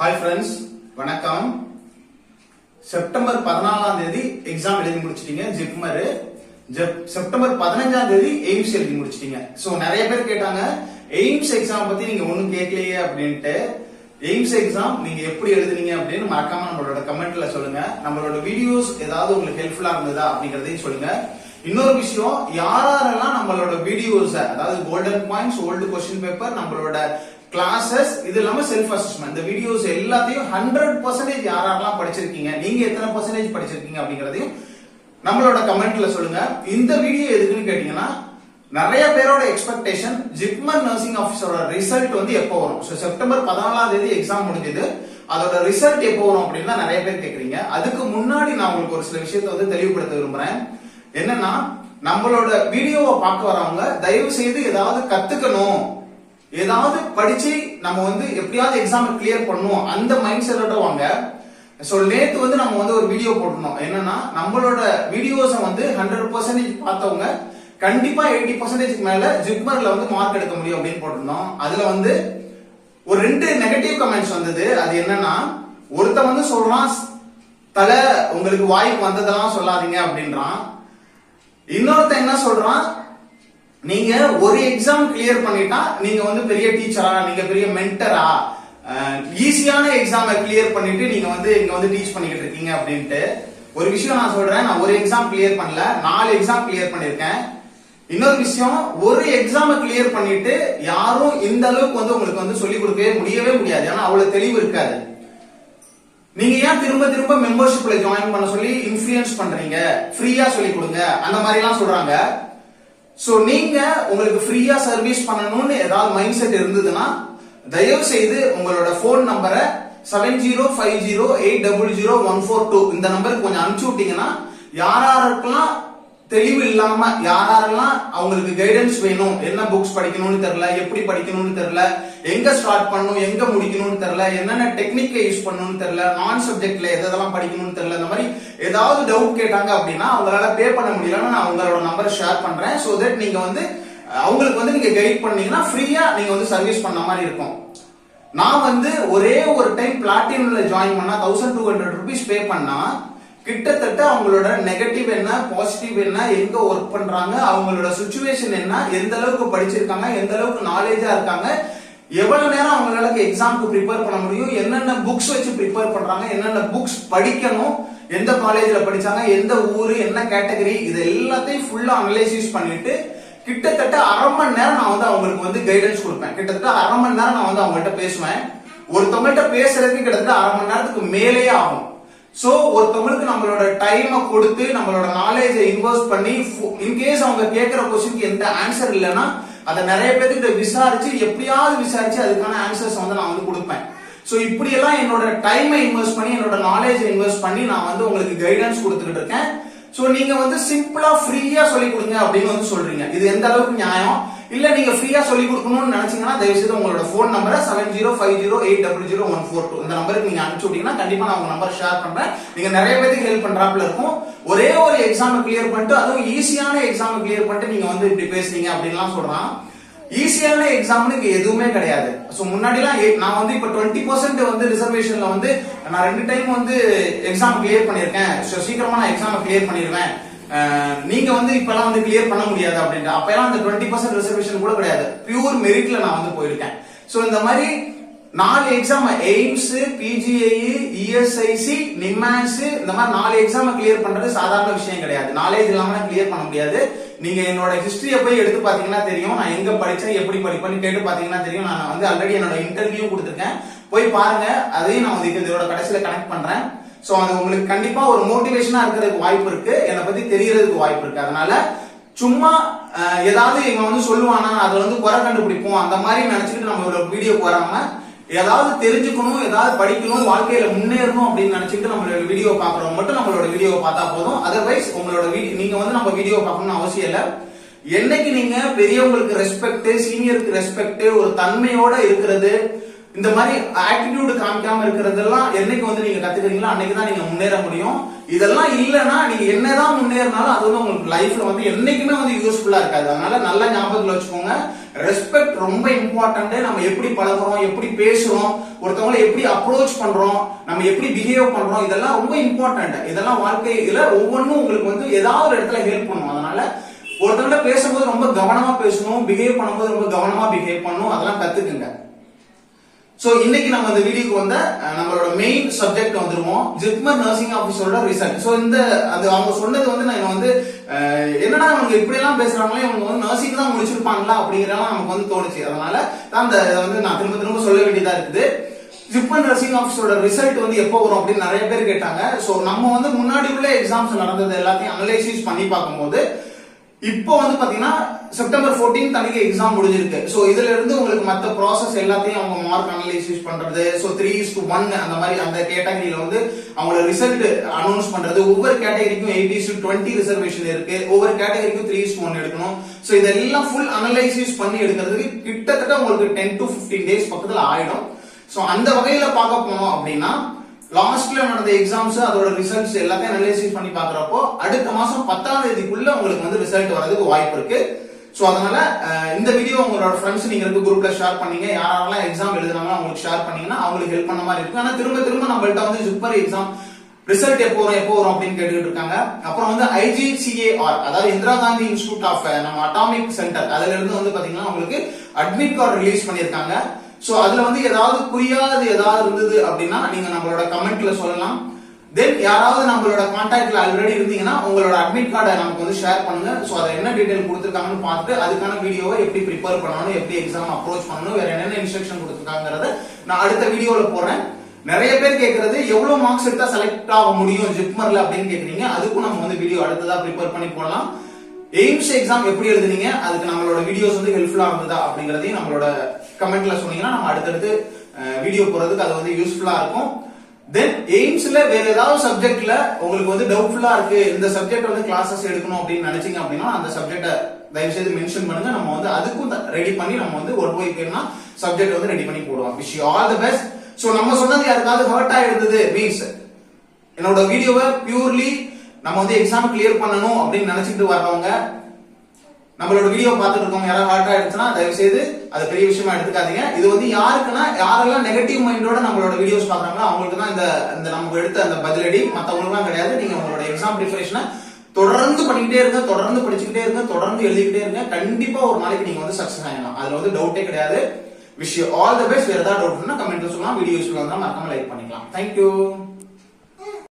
Hi friends, வணக்கம். September 14ஆம் தேதி exam எழுதி முடிச்சிட்டீங்க ஜிப்மர். செப்டம்பர் 15ஆம் தேதி எய்ம்ஸ் எழுதி முடிச்சிட்டீங்க. சோ நிறைய பேர் கேட்டாங்க எய்ம்ஸ் எக்ஸாம் பத்தி நீங்க ஒண்ணும் கேட்கலையே அப்படின்ட்டு. எய்ம்ஸ் எக்ஸாம் நீங்க எப்படி எழுதுனீங்க அப்படின்னு மறக்காம நம்மளோட கமெண்ட்ல சொல்லுங்க. நம்மளோட வீடியோஸ் ஏதாவது உங்களுக்கு ஹெல்ப்ஃபுல்லா இருந்ததா அப்படிங்கறதையும் சொல்லுங்க. இன்னொரு விஷயம், யாரெல்லாம் நம்மளோட வீடியோஸ், அதாவது golden points, old question paper, நம்மளோட கிளாஸஸ், இது இல்லாம செல்ஃப் அசஸ்மெண்ட், இந்த வீடியோஸ் எல்லாத்தையும் 100% யாரெல்லாம் படிச்சிருக்கீங்க, நீங்க எத்தனை பர்சன்டேஜ் படிச்சிருக்கீங்க அப்படிங்கறதையும் நம்மளோட கமெண்ட்ல சொல்லுங்க. இந்த வீடியோ எதுக்குன்னு கேட்டீங்கன்னா, நிறைய பேரோட எக்ஸ்பெக்டேஷன் ஜிப்மர் நர்சிங் ஆபீஸரோட ரிசல்ட் வந்து எப்போ வரும். செப்டம்பர் 14ஆம் தேதி எக்ஸாம் முடிஞ்சது, அதோட ரிசல்ட் எப்போ வரும் அப்படின்னு நிறைய பேர் கேக்குறீங்க. அதுக்கு முன்னாடி நான் உங்களுக்கு ஒரு சில விஷயத்தை வந்து தெளிவுபடுத்த விரும்புறேன். என்னன்னா, நம்மளோட வீடியோவை பார்க்க வரவங்க தயவு செய்து ஏதாவது கத்துக்கணும், ஏதாவது படிச்சு நம்ம வந்து எப்படியாவது எக்ஸாம் கிளியர் பண்ணணும், அந்த மைண்ட் செட்டோட வாங்க. சோ நேத்து வந்து நம்ம வந்து ஒரு வீடியோ போடணும். என்னன்னா, நம்மளோட வீடியோஸை வந்து 100% பார்த்தவங்க கண்டிப்பா 80% மேல ஜிப்மர்ல வந்து மார்க் எடுக்க முடியும் அப்படின்னு போட்டிருந்தோம். அதுல வந்து ஒரு 2 நெகட்டிவ் கமெண்ட்ஸ் வந்தது. அது என்னன்னா, ஒருத்த வந்து சொல்றான், தலை உங்களுக்கு வாய்ப்பு வந்ததெல்லாம் சொல்லாதீங்க அப்படின்றான். இன்னொருத்த என்ன சொல்றான், நீங்க ஒரு எக்ஸாம் கிளியர் பண்ணிட்டா நீங்க வந்து பெரிய டீச்சரா, நீங்க பெரிய மென்டரா, ஈஸியான எக்ஸாமை கிளியர் பண்ணிட்டு நீங்க வந்து இங்க வந்து டீச் பண்ணிக்கிட்டு இருக்கீங்க அப்படின்ட்டு. ஒரு விஷயம் நான் சொல்றேன், நான் ஒரு எக்ஸாம் கிளியர் பண்ணல, 4 எக்ஸாம் கிளியர் பண்ணிருக்கேன். இன்னொரு விஷயம், ஒரு எக்ஸாம கிளியர் பண்ணிட்டு யாரும் இந்த அளவுக்கு வந்து உங்களுக்கு வந்து சொல்லிக் கொடுக்கவே முடியாது. ஏன்னா அவ்வளவு தெளிவு இருக்காது. நீங்க ஏன் திரும்ப திரும்ப மெம்பர்ஷிப்ல ஜாயின் பண்ண சொல்லி இன்ஃப்ளூயன்ஸ் பண்றீங்க, ஃப்ரீயா சொல்லி கொடுங்க அந்த மாதிரி எல்லாம் சொல்றாங்க. சோ நீங்க உங்களுக்கு ஃப்ரீயா சர்வீஸ் பண்ணணும்னு ஏதாவது மைண்ட் செட் இருந்ததுன்னா, தயவு செய்து உங்களோட போன் நம்பரை 7050800142 இந்த நம்பருக்கு கொஞ்சம் அனுப்பிச்சு விட்டீங்கன்னா, யாரெல்லாம் தெளிவு இல்லாம, யாரெல்லாம் அவங்களுக்கு கைடன்ஸ் வேணும், என்ன புக்ஸ் படிக்கணும்னு தெரியல, எப்படி படிக்கணும்னு தெரியல, எங்க ஸ்டார்ட் பண்ணணும், எங்க முடிக்கணும்னு தெரியல, என்னென்ன டெக்னிக்கை யூஸ் பண்ணணும்னு தெரியல, நான் சப்ஜெக்ட்ல எதெல்லாம் படிக்கணும்னு தெரியல, இந்த மாதிரி ஏதாவது டவுட் கேட்டாங்க அப்படின்னா, அவங்களால பே பண்ண முடியலன்னா நான் உங்களோட நம்பர் ஷேர் பண்றேன். சோ தட் நீங்க வந்து அவங்களுக்கு வந்து நீங்க கைட் பண்ணீங்கன்னா ஃப்ரீயா நீங்க வந்து சர்வீஸ் பண்ண மாதிரி இருக்கும். நான் வந்து ஒரே ஒரு டைம் பிளாட்டினம்ல ஜாயின் பண்ணா 1200 rupees பே பண்ணா கிட்டத்தட்ட அவங்களோட நெகட்டிவ் என்ன, பாசிட்டிவ் என்ன, எங்க ஒர்க் பண்றாங்க, அவங்களோட சிச்சுவேஷன் என்ன, எந்த அளவுக்கு படிச்சிருக்காங்க, எந்த அளவுக்கு நாலேஜா இருக்காங்க, எவ்வளவு நேரம் அவங்களால எக்ஸாம்க்கு ப்ரிப்பேர் பண்ண முடியும், என்னென்ன புக்ஸ் வச்சு ப்ரிப்பேர் பண்றாங்க, என்னென்ன புக்ஸ் படிக்கணும், எந்த காலேஜ்ல படிச்சாங்க, எந்த ஊரு, என்ன கேட்டகரி, இது எல்லாத்தையும் ஃபுல்லா அனலைசிஸ் பண்ணிட்டு கிட்டத்தட்ட அரை மணி நேரம் நான் வந்து அவங்களுக்கு வந்து கைடன்ஸ் கொடுப்பேன். கிட்டத்தட்ட அரை மணி நேரம் நான் வந்து அவங்கள்ட்ட பேசுவேன். ஒருத்தவங்கள்ட்ட பேசுறதுக்கு கிட்டத்தட்ட அரை மணி நேரத்துக்கு மேலேயே ஆகும். சோ ஒருத்தவங்களுக்கு நம்மளோட டைமை கொடுத்து நம்மளோட நாலேஜை இன்வெஸ்ட் பண்ணி, இன்கேஸ் அவங்க கேட்கிற கொஸ்டினுக்கு எந்த ஆன்சர் இல்லைன்னா அதை நிறைய பேருக்கு விசாரிச்சு எப்படியாவது விசாரிச்சு அதுக்கான ஆன்சர்ஸ் வந்து நான் வந்து கொடுப்பேன். சோ இப்படி எல்லாம் என்னோட டைமை இன்வெஸ்ட் பண்ணி, என்னோட நாலேஜை இன்வெஸ்ட் பண்ணி நான் வந்து உங்களுக்கு கைடன்ஸ் கொடுத்துக்கிட்டு இருக்கேன். சோ நீங்க வந்து சிம்பிளா ஃப்ரீயா சொல்லி கொடுங்க அப்படின்னு வந்து சொல்றீங்க. இது எந்த அளவுக்கு நியாயம்? இல்ல நீங்க ஃப்ரீயா சொல்லி கொடுக்கணும்னு நினைச்சீங்கன்னா தயவு செய்து உங்களோட போன் நம்பரை 7050800142 இந்த நம்பருக்கு நீங்க அனுப்பிச்சு விட்டீங்கன்னா கண்டிப்பா நான் உங்க நம்பர் ஷேர் பண்றேன். நீங்க நிறைய பேருக்கு ஹெல்ப் பண்றாப்ல இருக்கும். ஒரே ஒரு எக்ஸாம் கிளியர் பண்ணிட்டு, அதுவும் ஈஸியான எக்ஸாம் கிளியர் பண்ணிட்டு நீங்க வந்து இப்படி பேசுறீங்க அப்படின்லாம் சொல்றான். ஈஸியான எக்ஸாம்னு எதுவுமே கிடையாது. சோ முன்னாடிலாம் நான் வந்து இப்ப 20% வந்து ரிசர்வேஷன்ல வந்து நான் 2 டைம் வந்து எக்ஸாம் கிளியர் பண்ணிருக்கேன். சீக்கிரமா நான் எக்ஸாம் கிளியர் பண்ணிடுவேன், நீங்க வந்து இப்பெல்லாம் வந்து கிளியர் பண்ண முடியாது அப்படின்ட்டு. அப்பெல்லாம் அந்த 20% ரிசர்வேஷன் கூட கிடையாது, பியூர் மெரிட்ல நான் வந்து போயிருக்கேன். சோ இந்த மாதிரி 4 exam, AIIMS, PGI, ESIC, NIMHANS, இந்த மாதிரி 4 எக்ஸாம் கிளியர் பண்றது சாதாரண விஷயம் கிடையாது. நாலேஜ் இல்லாம கிளியர் பண்ண முடியாது. நீங்க என்னோட ஹிஸ்டரியை போய் எடுத்து பாத்தீங்கன்னா தெரியும், நான் எங்க படிச்சேன், எப்படி படிப்பேன்னு கேட்டு பாத்தீங்கன்னா தெரியும். நான் வந்து ஆல்ரெடி என்னோட இன்டர்வியூ கொடுத்துருக்கேன், போய் பாருங்க. அதையும் நான் வந்து இதோட கடைசியில கனெக்ட் பண்றேன். சோ அது உங்களுக்கு கண்டிப்பா ஒரு மோட்டிவேஷனா இருக்கிறதுக்கு வாய்ப்பு இருக்கு, என்னை பத்தி தெரியறதுக்கு வாய்ப்பு இருக்கு. அதனால சும்மா ஏதாவது இவங்க வந்து சொல்லுவானா அதை வந்து குறை கண்டுபிடிப்போம் அந்த மாதிரி நினைச்சிட்டு நம்மளோட வீடியோ வராம, ஏதாவது தெரிஞ்சுக்கணும், ஏதாவது படிக்கணும், வாழ்க்கையில முன்னேறணும் அப்படின்னு நினைச்சிட்டு நம்மளோட வீடியோ பாக்குறவங்க மட்டும் நம்மளோட வீடியோ பார்த்தா போதும். அதர்வைஸ் உங்களோட நீங்க வந்து நம்ம வீடியோ பார்க்கணும்னு அவசியம் இல்ல. என்னைக்கு நீங்க பெரியவங்களுக்கு ரெஸ்பெக்ட், சீனியருக்கு ரெஸ்பெக்ட், ஒரு தன்மையோட இருக்கிறது, இந்த மாதிரி ஆட்டிடியூட் காமிக்காம இருக்கிறதெல்லாம் என்னைக்கு வந்து நீங்க கத்துக்கிறீங்களோ அன்னைக்கு தான் நீங்க முன்னேற முடியும். இதெல்லாம் இல்லைன்னா நீங்க என்னதான் முன்னேறினாலும் அது வந்து உங்களுக்கு லைஃப்ல வந்து என்னைக்குமே வந்து யூஸ்ஃபுல்லா இருக்காது. அதனால நல்ல ஞாபகத்துல வச்சுக்கோங்க. ரெஸ்பெக்ட் ரொம்ப இம்பார்ட்டன்ட். நம்ம எப்படி பழகுறோம், எப்படி பேசுறோம், ஒருத்தவங்களை எப்படி அப்ரோச் பண்றோம், நம்ம எப்படி பிஹேவ் பண்றோம், இதெல்லாம் ரொம்ப இம்பார்ட்டன்ட். இதெல்லாம் வாழ்க்கையில ஒவ்வொன்றும் உங்களுக்கு வந்து ஏதாவது ஒரு இடத்துல ஹெல்ப் பண்ணும். அதனால ஒருத்தவங்க பேசும்போது ரொம்ப கவனமா பேசணும், பிஹேவ் பண்ணும்போது ரொம்ப கவனமா பிஹேவ் பண்ணணும். அதெல்லாம் கத்துக்குங்க. சோ இன்னைக்கு நம்ம இந்த வீடியோக்கு வந்த நம்மளோட மெயின் சப்ஜெக்ட் வந்துருவோம். ஜிப்மர் நர்சிங் ஆபீஸரோட ரிசல்ட். சோ இந்த அது அவங்க சொன்னது வந்து நான் வந்து என்னடா அவங்க இப்படி எல்லாம் பேசுறாங்களே, அவங்க வந்து நர்சிங் தான் முடிச்சிருப்பாங்களா அப்படிங்கிறதெல்லாம் நமக்கு வந்து தோணுச்சு. அதனால தான் வந்து நான் திரும்ப திரும்ப சொல்ல வேண்டியதா இருக்குது. ஜிப்மர் நர்சிங் ஆபீஸரோட ரிசல்ட் வந்து எப்போ வரும் அப்படின்னு நிறைய பேர் கேட்டாங்க. சோ நம்ம வந்து முன்னாடி உள்ள எக்ஸாம்ஸ் நடந்தது எல்லாத்தையும் அனலைசிஸ் பண்ணி பார்க்கும்போது இப்போ வந்து பாத்தீங்கன்னா செப்டம்பர் 14 அன்னைக்கு எக்ஸாம் முடிஞ்சிருக்கு. சோ இதுல இருந்து உங்களுக்கு மத்த ப்ராசஸ் எல்லாத்தையும் அவங்க மார்க் அனலைசிஸ் பண்றது, சோ 3:1 அந்த மாதிரி அந்த கேட்டகரியில வந்து அவங்களோட ரிசல்ட் அனௌன்ஸ் பண்றது, ஒவ்வொரு கேட்டகரிக்கும் 8:20 ரிசர்வேஷன் இருக்கு, ஒவ்வொரு கேட்டகரிக்கும் 3:1 எடுக்கணும். சோ இதெல்லாம் ஃபுல் அனலைசிஸ் பண்ணி எடுக்கிறதுக்கு கிட்டத்தட்ட உங்களுக்கு 10 to 15 days பக்கத்துல ஆயிடும். சோ அந்த வகையில பார்க்க போனோம் அப்படின்னா லாஸ்ட்ல நடந்த எக்ஸாம்ஸ் அதோட ரிசல்ட்ஸ் எல்லாத்தையும் அனலைசிஸ் பண்ணி பாக்குறப்போ அடுத்த மாசம் 10ஆம் தேதிக்குள்ள உங்களுக்கு வந்து ரிசல்ட் வரதுக்கு வாய்ப்பு இருக்கு. சோ அதனால இந்த வீடியோ உங்களோட ஃப்ரெண்ட்ஸ் நீங்க இருக்க குரூப்ல ஷேர் பண்ணீங்க. யாரெல்லாம் எக்ஸாம் எழுதுனாங்களோ அவங்களுக்கு ஷேர் பண்ணீங்கன்னா அவங்களுக்கு ஹெல்ப் பண்ண மாதிரி இருக்கு. ஆனா திரும்ப திரும்ப நம்மள்ட்ட வந்து ஜிப்மர் எக்ஸாம் ரிசல்ட் எப்போ வரும் அப்படின்னு கேட்டுட்டு இருக்காங்க. அப்புறம் வந்து IGCAR அதாவது இந்திரா காந்தி இன்ஸ்டிடியூட் ஆஃப் நம்ம அட்டாமிக் சென்டர் அதுல இருந்து வந்து பாத்தீங்கன்னா உங்களுக்கு அட்மிட் கார்டு ரிலீஸ் பண்ணிருக்காங்க. சோ அதுல வந்து ஏதாவது புரியாது ஏதாவது இருந்தது அப்படின்னா நீங்க நம்மளோட கமெண்ட்ல சொல்லலாம். தென் யாராவது நம்மளோட கான்டாக்ட்ல ஆல்ரெடி இருந்தீங்கன்னா உங்களோட அட்மிட் கார்டை நமக்கு வந்து ஷேர் பண்ணுங்க. சோ அதை என்ன டீடைல் கொடுத்துருக்காங்கன்னு பார்த்துட்டு அதுக்கான வீடியோவை எப்படி ப்ரிப்பேர் பண்ணணும், எப்படி எக்ஸாம் அப்ரோச் பண்ணணும், வேற என்னென்ன இன்ஸ்ட்ரக்ஷன் கொடுத்துருக்காங்கிறத நான் அடுத்த வீடியோல போடுறேன். நிறைய பேர் கேட்கறது எவ்வளவு மார்க்ஸ் எடுத்தா செலக்ட் ஆக முடியும் ஜிப்மர்ல அப்படின்னு கேக்குறீங்க. அதுக்கும் நம்ம வந்து வீடியோ அடுத்ததா ப்ரிப்பேர் பண்ணி போடலாம். எய்ம்ஸ் எக்ஸாம் எப்படி எழுதுனீங்க, அதுக்கு நம்மளோட வீடியோஸ் வந்து ஹெல்ப்ஃபுல்லா இருந்ததா அப்படிங்கறதையும் நம்மளோட கமெண்ட்ல சொன்னீங்கன்னா நம்ம அடுத்தடுத்து வீடியோ போறதுக்கு அது வந்து யூஸ்ஃபுல்லா இருக்கும். தென் எய்ம்ஸ்ல வேற ஏதாவது சப்ஜெக்ட்ல உங்களுக்கு வந்து டவுட்ஃபுல்லா இருக்கு, இந்த சப்ஜெக்ட் வந்து கிளாஸஸ் எடுக்கணும் அப்படின்னு நினைச்சீங்க அப்படின்னா அந்த சப்ஜெக்ட தயவு செய்து மென்ஷன் பண்ணுங்க. நம்ம வந்து அதுக்கும் ரெடி பண்ணி நம்ம வந்து ஒரு போய்க்குன்னா சப்ஜெக்ட் வந்து ரெடி பண்ணி போடுவோம். Wish you all the best. So நம்ம சொன்னது யாருக்காவது ஹர்ட் ஆயிருந்தது மீன்ஸ் என்னோட வீடியோவை பியூர்லி நம்ம வந்து எக்ஸாம் கிளியர் பண்ணணும் அப்படின்னு நினைச்சிட்டு வர்றவங்க, நம்மளோட வீடியோ பார்த்துட்டு இருக்கவங்க யாராவது ஹார்ட் ஆயிடுச்சுன்னா தயவு செய்து அது பெரிய விஷயமா எடுத்துக்காதீங்க. இது வந்து யாருக்குன்னா யாரெல்லாம் நெகட்டிவ் மைண்டோட நம்மளோட வீடியோஸ் பாக்குறாங்களோ அவங்களுக்கு தான் இந்த நம்ம எடுத்த அந்த பதிலடி, மத்தவங்களுக்குலாம் கிடையாது. நீங்க உங்களோட எக்ஸாம் ப்ரிப்பரேஷனை தொடர்ந்து பண்ணிக்கிட்டே இருங்க, தொடர்ந்து படிச்சுக்கிட்டே இருங்க, தொடர்ந்து எழுதிக்கிட்டே இருங்க. கண்டிப்பா ஒரு நாளைக்கு நீங்க வந்து சக்சஸ் ஆகலாம். அதுல வந்து டவுட்டே கிடையாது. Wish you all the best. வேற ஏதாவது டவுட் இருந்தா கமெண்ட்ல சொல்லலாம். வீடியோஸ் வந்தா மறக்காம லைக் பண்ணிக்கலாம். தேங்க்யூ.